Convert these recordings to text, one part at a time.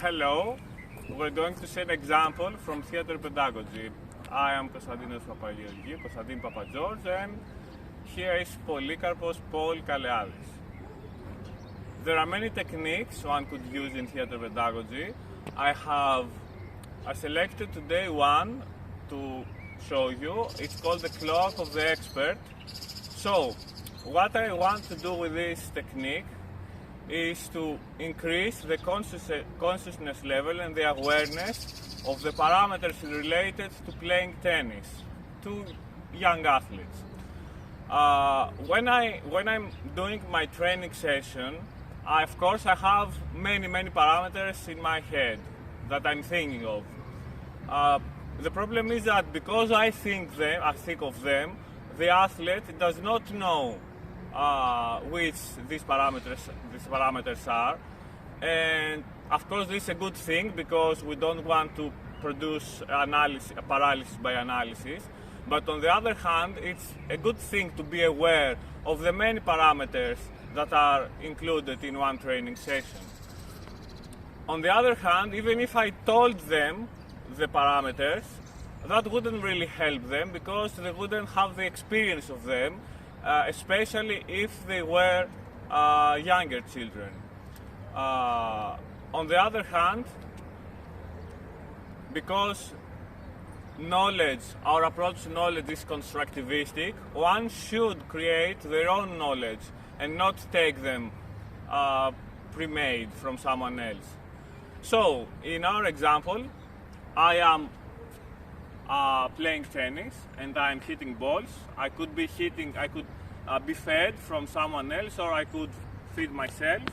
Hello, we're going to see an example from theater pedagogy. I am Konstantinos Papaggeorgiou, Konstantin Papageorge, and here is Polycarpos Paul Kaleadis. There are many techniques one could use in theater pedagogy. I selected today one to show you. It's called the clock of the expert. So, what I want to do with this technique is to increase the consciousness level and the awareness of the parameters related to playing tennis to young athletes. When I'm doing my training session, of course I have many parameters in my head that I'm thinking of. The problem is that because I think of them, the athlete does not know which these parameters are, and of course this is a good thing because we don't want to produce paralysis by analysis. But on the other hand, it's a good thing to be aware of the many parameters that are included in one training session. On the other hand, even if I told them the parameters, that wouldn't really help them because they wouldn't have the experience of them, especially if they were younger children. On the other hand, because our approach to knowledge is constructivistic, one should create their own knowledge and not take them pre-made from someone else. So, in our example, I am playing tennis and I'm hitting balls. I could be fed from someone else, or I could feed myself,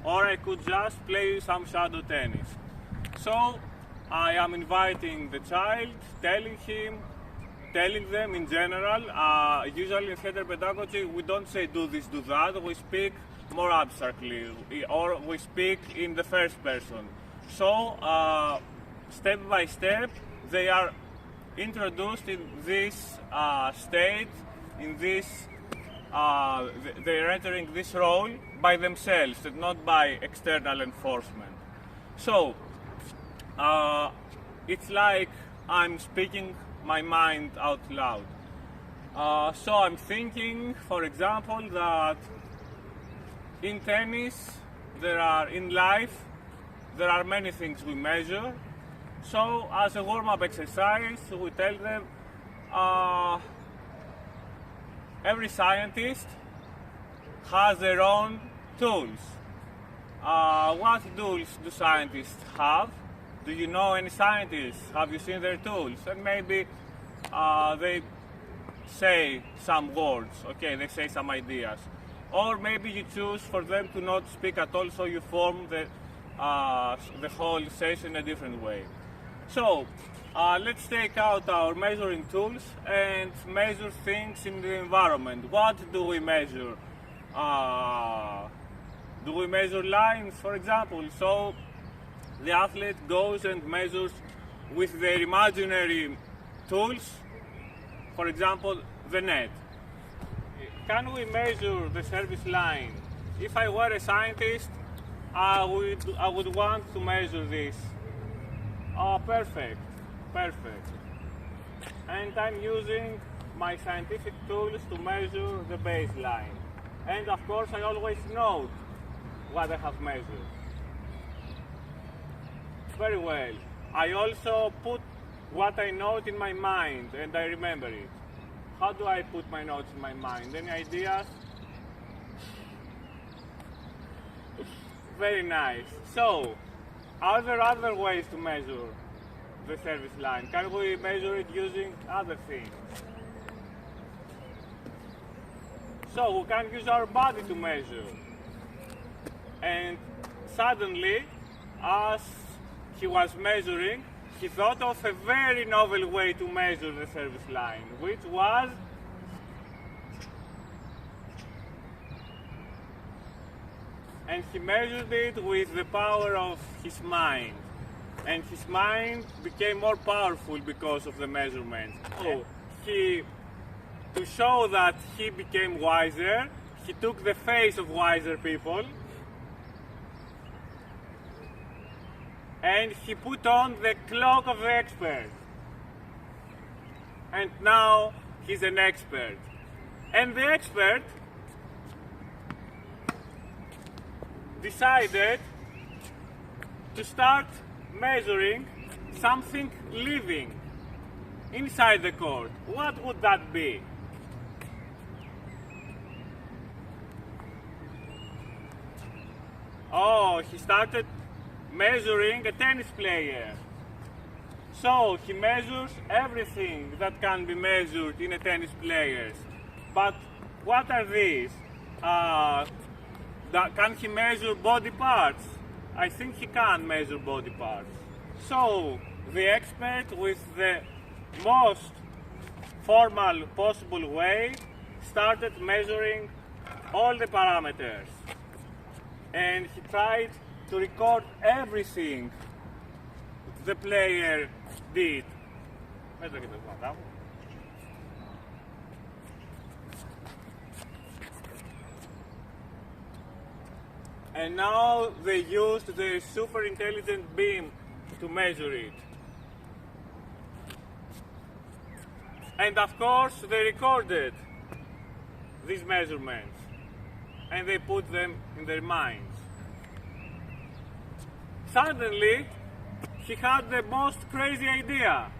or I could just play some shadow tennis. So I am inviting the child, telling them in general. Usually in theater pedagogy we don't say do this, do that, we speak more abstractly, or we speak in the first person. So step by step they are introduced in this state, they're entering this role by themselves and not by external enforcement. So it's like I'm speaking my mind out loud. So I'm thinking, for example, that in tennis, in life, there are many things we measure. So as a warm-up exercise, we tell them every scientist has their own tools. What tools do scientists have? Do you know any scientists? Have you seen their tools? And maybe they say some words, okay, they say some ideas. Or maybe you choose for them to not speak at all, so you form the whole session a different way. So, let's take out our measuring tools and measure things in the environment. What do we measure? Do we measure lines, for example? So, the athlete goes and measures with their imaginary tools, for example, the net. Can we measure the service line? If I were a scientist, I would want to measure this. Perfect. And I'm using my scientific tools to measure the baseline. And of course, I always note what I have measured. Very well. I also put what I note in my mind and I remember it. How do I put my notes in my mind? Any ideas? Very nice. So, are there other ways to measure the service line? Can we measure it using other things? So, we can use our body to measure. And suddenly, as he was measuring, he thought of a very novel way to measure the service line, which was and he measured it with the power of his mind. And his mind became more powerful because of the measurements. So to show that he became wiser, he took the face of wiser people and he put on the cloak of the expert. And now he's an expert. And the expert decided to start measuring something living inside the court. What would that be? Oh, he started measuring a tennis player. So he measures everything that can be measured in a tennis player. But what are these? Can he measure body parts? I think he can measure body parts. So the expert, with the most formal possible way, started measuring all the parameters. And he tried to record everything the player did. And now they used the super intelligent beam to measure it. And of course they recorded these measurements and they put them in their minds. Suddenly he had the most crazy idea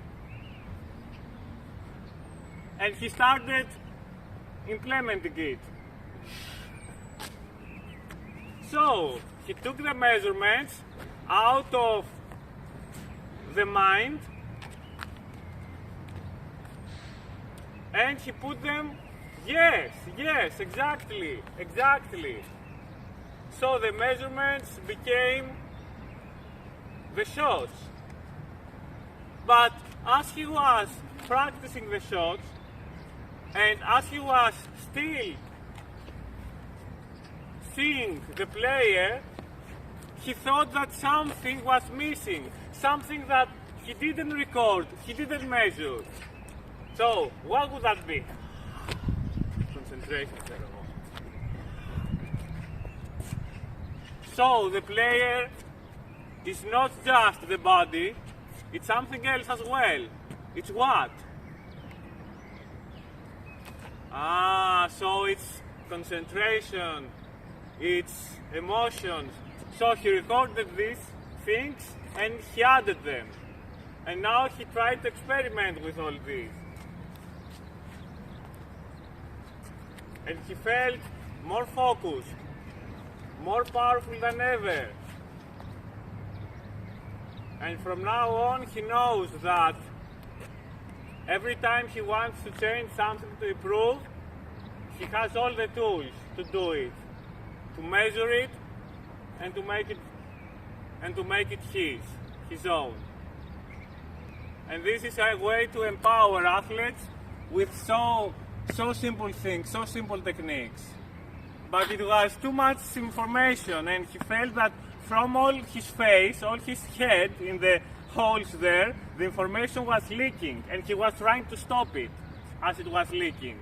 and he started implementing it. So he took the measurements out of the mind and he put them, yes, exactly. So the measurements became the shots. But as he was practicing the shots and as he was still seeing the player, he thought that something was missing, something that he didn't record, he didn't measure. So, what would that be? Concentration. So, the player is not just the body, it's something else as well. It's what? So it's concentration, it's emotions. So he recorded these things and he added them. And now he tried to experiment with all these. And he felt more focused, more powerful than ever. And from now on he knows that every time he wants to change something to improve, he has all the tools to do it, to measure it and to make it his own. And this is a way to empower athletes with so simple things, so simple techniques. But it was too much information and he felt that from all his face, all his head in the holes there, the information was leaking and he was trying to stop it as it was leaking.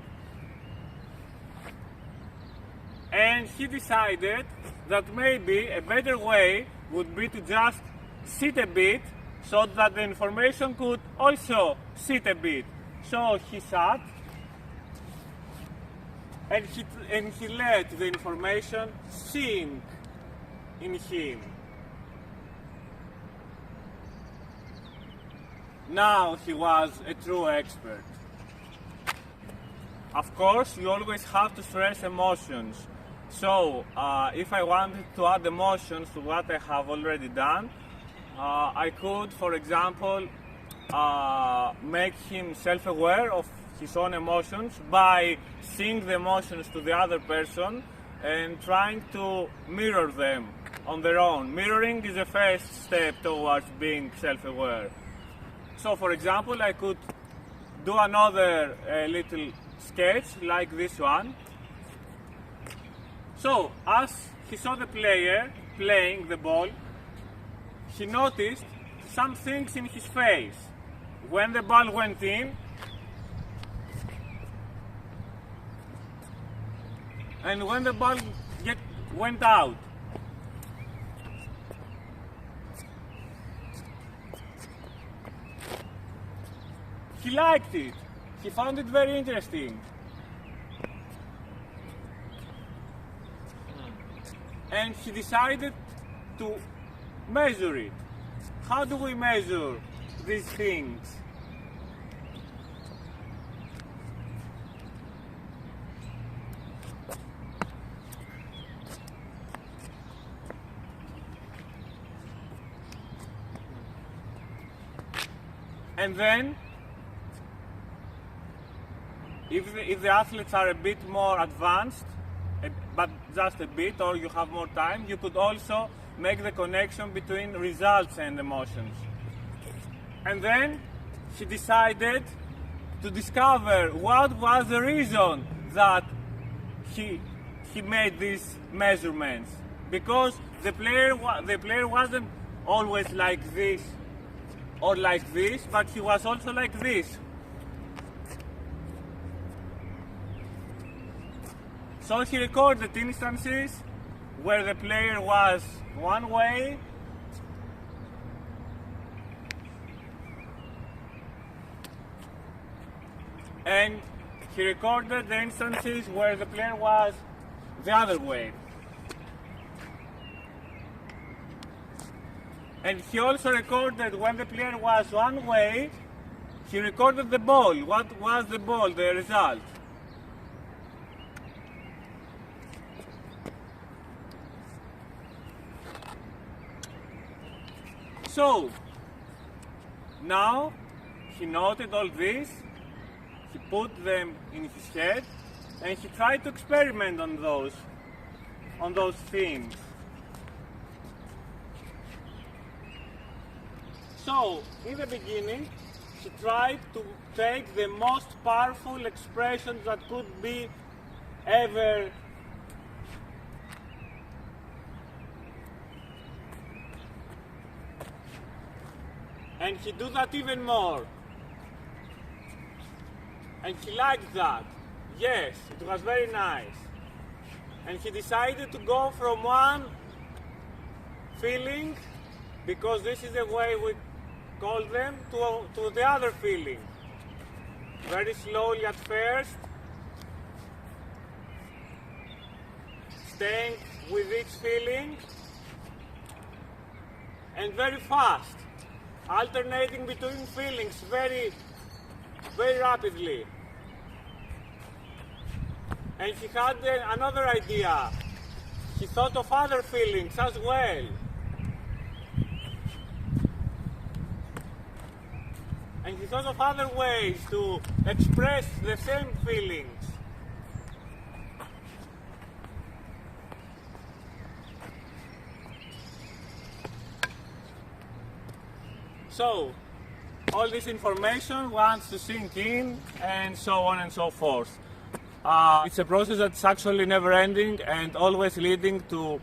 And he decided that maybe a better way would be to just sit a bit so that the information could also sit a bit. So he sat and he let the information sink in him. Now he was a true expert. Of course, you always have to stress emotions. So, if I wanted to add emotions to what I have already done, I could, for example, make him self-aware of his own emotions by seeing the emotions to the other person and trying to mirror them on their own. Mirroring is the first step towards being self-aware. So, for example, I could do another little sketch like this one. So, as he saw the player playing the ball, he noticed some things in his face. When the ball went in, and when the ball went out. he liked it. He found it very interesting. And he decided to measure it. How do we measure these things? And then, if the athletes are a bit more advanced, but just a bit, or you have more time, you could also make the connection between results and emotions. And then he decided to discover what was the reason that he made these measurements. Because the player wasn't always like this or like this, but he was also like this. So he recorded instances where the player was one way and he recorded the instances where the player was the other way. And he also recorded when the player was one way, he recorded the ball. What was the ball, the result? So, now he noted all this, he put them in his head, and he tried to experiment on those themes. So, in the beginning, he tried to take the most powerful expressions that could be ever and he do that even more. And he liked that. Yes, it was very nice. And he decided to go from one feeling, because this is the way we call them, to the other feeling. Very slowly at first, staying with each feeling, and very fast, alternating between feelings very, very rapidly. And he had another idea. He thought of other feelings as well. And he thought of other ways to express the same feelings. So, all this information wants to sink in, and so on and so forth. It's a process that's actually never-ending and always leading to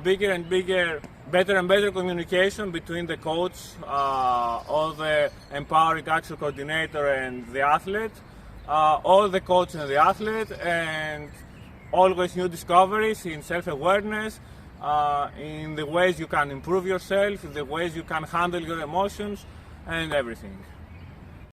bigger and bigger, better and better communication between the coach or the empowering action coordinator and the athlete, or the coach and the athlete, and always new discoveries in self-awareness, in the ways you can improve yourself, in the ways you can handle your emotions, and everything.